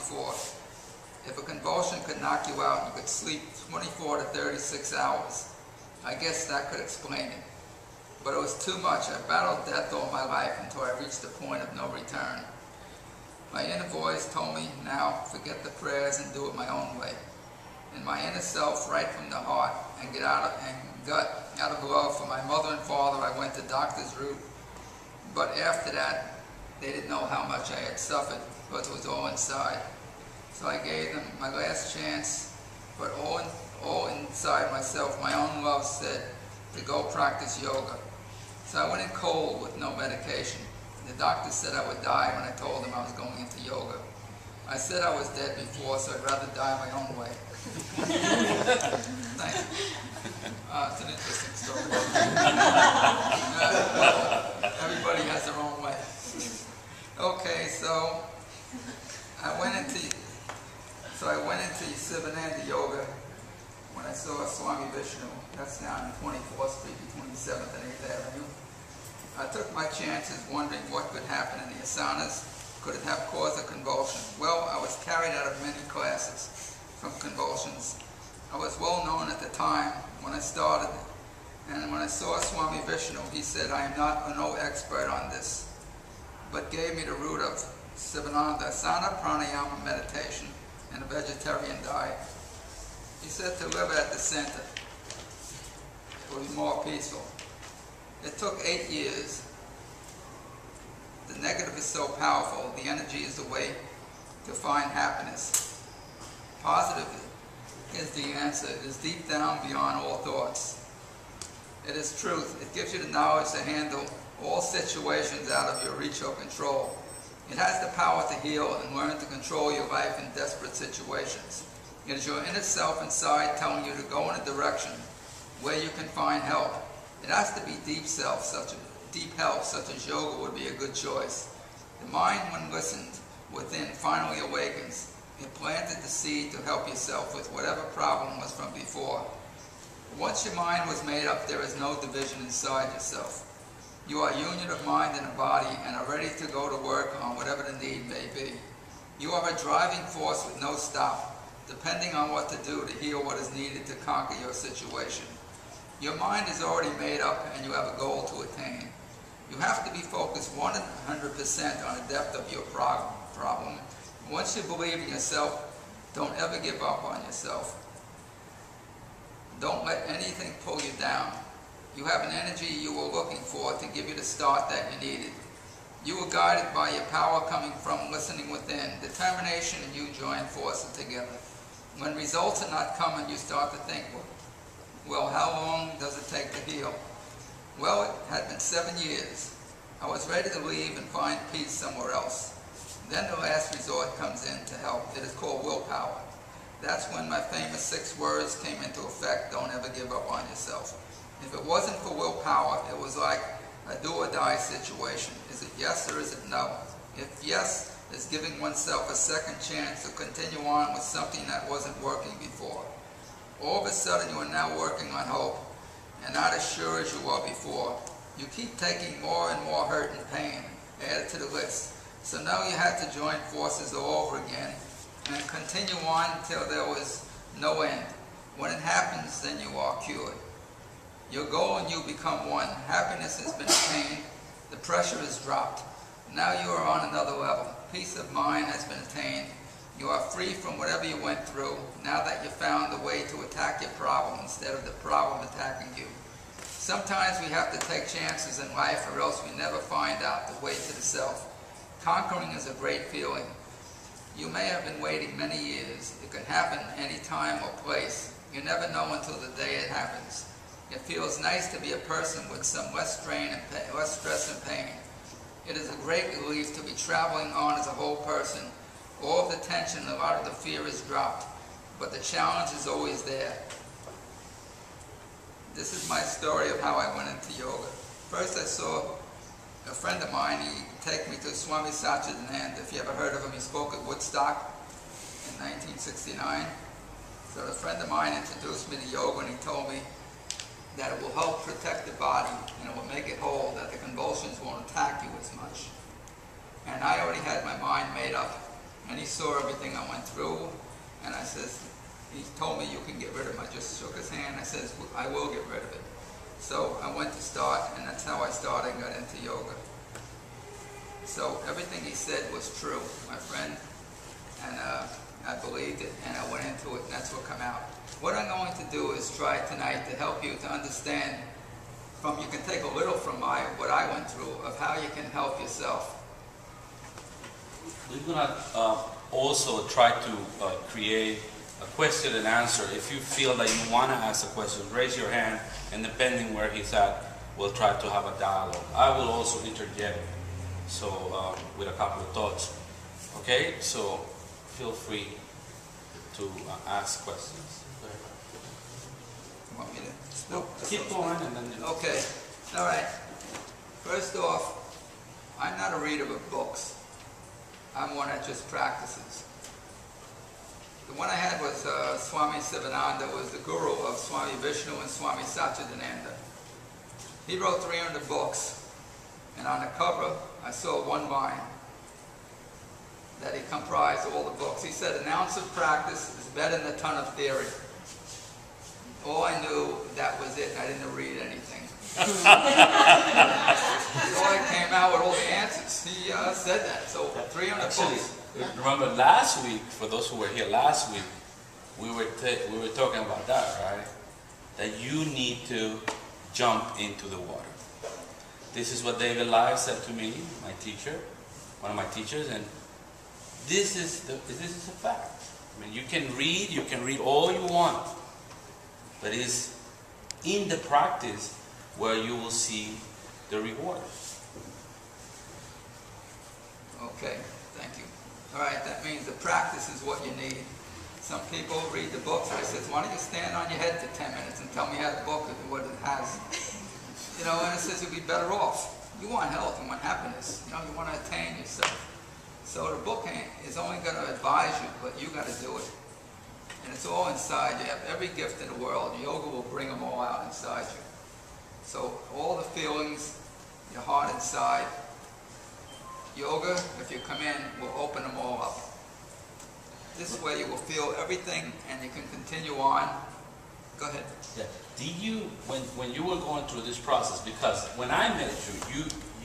before. If a convulsion could knock you out, you could sleep 24 to 36 hours. I guess that could explain it. But it was too much. I battled death all my life until I reached the point of no return. My inner voice told me, now forget the prayers and do it my own way. In my inner self, right from the heart, and gut out of love for my mother and father, I went the doctor's route. But after that, they didn't know how much I had suffered, because it was all inside. So I gave them my last chance, but all inside myself, my own love said to go practice yoga. So I went in cold with no medication. The doctor said I would die when I told him I was going into yoga. I said I was dead before, so I'd rather die my own way. Thank you. It's an interesting story. Everybody has their own way. Okay, so I went into Sivananda Yoga when I saw Swami Vishnu. That's down in 24th Street between 7th and 8th Avenue. I took my chances wondering what could happen in the asanas. Could it have caused a convulsion? Well, I was carried out of many classes from convulsions. I was well known at the time when I started, and when I saw Swami Vishnu, he said, I am no expert on this, but gave me the root of Sivananda, asana, pranayama, meditation, and a vegetarian diet. He said to live at the center. It would be more peaceful. It took 8 years. The negative is so powerful, the energy is the way to find happiness. Positive is the answer. It is deep down beyond all thoughts. It is truth. It gives you the knowledge to handle all situations out of your reach or control. It has the power to heal and learn to control your life in desperate situations. It is your inner self inside telling you to go in a direction where you can find help. It has to be deep self, deep help, such as yoga would be a good choice. The mind, when listened within, finally awakens. It planted the seed to help yourself with whatever problem was from before. Once your mind was made up, there is no division inside yourself. You are a union of mind and a body and are ready to go to work on whatever the need may be. You are a driving force with no stop, depending on what to do to heal what is needed to conquer your situation. Your mind is already made up and you have a goal to attain. You have to be focused 100% on the depth of your problem. Once you believe in yourself, don't ever give up on yourself. Don't let anything pull you down. You have an energy you were looking for to give you the start that you needed. You were guided by your power coming from listening within. Determination and you join forces together. When results are not coming, you start to think, well, how long does it take to heal? Well, it had been 7 years. I was ready to leave and find peace somewhere else. Then the last resort comes in to help. It is called willpower. That's when my famous 6 words came into effect: don't ever give up on yourself. If it wasn't for willpower, it was like a do or die situation. Is it yes or is it no? If yes, is giving oneself a second chance to continue on with something that wasn't working before. All of a sudden you are now working on hope, and not as sure as you were before. You keep taking more and more hurt and pain added to the list. So now you had to join forces all over again and continue on until there was no end. When it happens, then you are cured. Your goal and you become one. Happiness has been attained. The pressure is dropped. Now you are on another level. Peace of mind has been attained. You are free from whatever you went through, now that you found a way to attack your problem instead of the problem attacking you. Sometimes we have to take chances in life or else we never find out the way to the self. Conquering is a great feeling. You may have been waiting many years. It can happen any time or place. You never know until the day it happens. It feels nice to be a person with some less strain and less stress and pain. It is a great relief to be traveling on as a whole person. All of the tension, a lot of the fear is dropped, but the challenge is always there. This is my story of how I went into yoga. First I saw a friend of mine. He take me to Swami Satsang. If you ever heard of him, he spoke at Woodstock in 1969. So a friend of mine introduced me to yoga, and he told me that it will help protect the body and it will make it whole, that the convulsions won't attack you as much. And I already had my mind made up and he saw everything I went through, and I says, he told me you can get rid of him. I just shook his hand. I says, I will get rid of it. So I went to start, and that's how I started and got into yoga. So everything he said was true, my friend, and I believed it, and I went into it, and that's what came out. What I'm going to do is try tonight to help you to understand, you can take a little from what I went through, of how you can help yourself. We're going to also try to create a question and answer. If you feel that you want to ask a question, raise your hand, and depending where he's at, we'll try to have a dialogue. I will also interject, so with a couple of thoughts. Okay, so feel free to ask questions. Go ahead. You want me to? No, keep going, and then. Okay, all right. First off, I'm not a reader of books. I'm one that just practices. The one I had was Swami Sivananda, was the guru of Swami Vishnu and Swami Satchidananda. He wrote 300 books, and on the cover I saw one line that he comprised all the books. He said, an ounce of practice is better than a ton of theory. All I knew, that was it. I didn't read anything. So I came out with all the answers. He said that. So 300 books. Remember last week, for those who were here last week, we were talking about that, right? That you need to jump into the water. This is what David Lai said to me, my teacher, one of my teachers, and this is a fact. I mean, you can read all you want, but it is in the practice where you will see the reward. Okay, thank you. All right, that means the practice is what you need. Some people read the books, and I said, why don't you stand on your head for 10 minutes and tell me how the book is, what it has. You know, and it says you'll be better off. You want health, you want happiness, you know, you want to attain yourself. So the book is only going to advise you, but you got to do it. And it's all inside. You have every gift in the world. Yoga will bring them all out inside you. So all the feelings, your heart inside, yoga, if you come in, will open them all up. This way you will feel everything, and you can continue on. Go ahead. Yeah. Did you, when you were going through this process, because when I met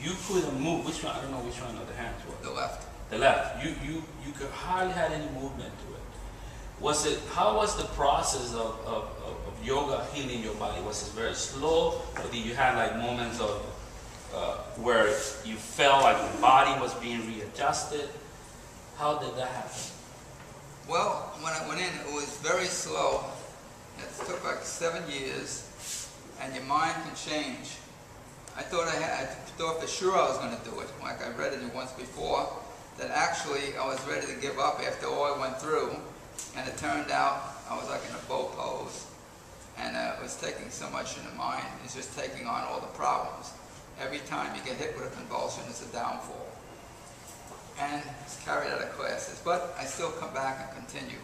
you couldn't move. Which one? I don't know which one of the hands was. The left. The left. You could hardly had any movement to it. How was the process of yoga healing your body? Was it very slow, or did you have like moments of where you felt like your body was being readjusted? How did that happen? Well, when I went in, it was very slow. It took like 7 years, and your mind can change. I thought for sure I was going to do it. Like I read it once before, that actually I was ready to give up after all I went through, and it turned out I was like in a bow pose, and it was taking so much in the mind. It's just taking on all the problems. Every time you get hit with a convulsion, it's a downfall. And it's carried out of classes, but I still come back and continue.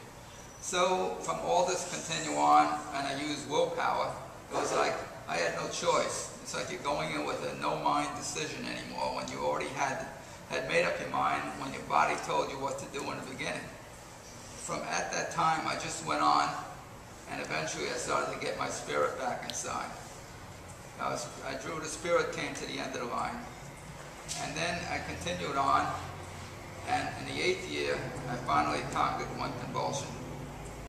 So from all this continue on, and I use willpower, it was like I had no choice. It's like you're going in with a no-mind decision anymore when you already had made up your mind, when your body told you what to do in the beginning. From at that time, I just went on, and eventually I started to get my spirit back inside. I drew, the spirit came to the end of the line. And then I continued on, and in the 8th year, I finally conquered one convulsion.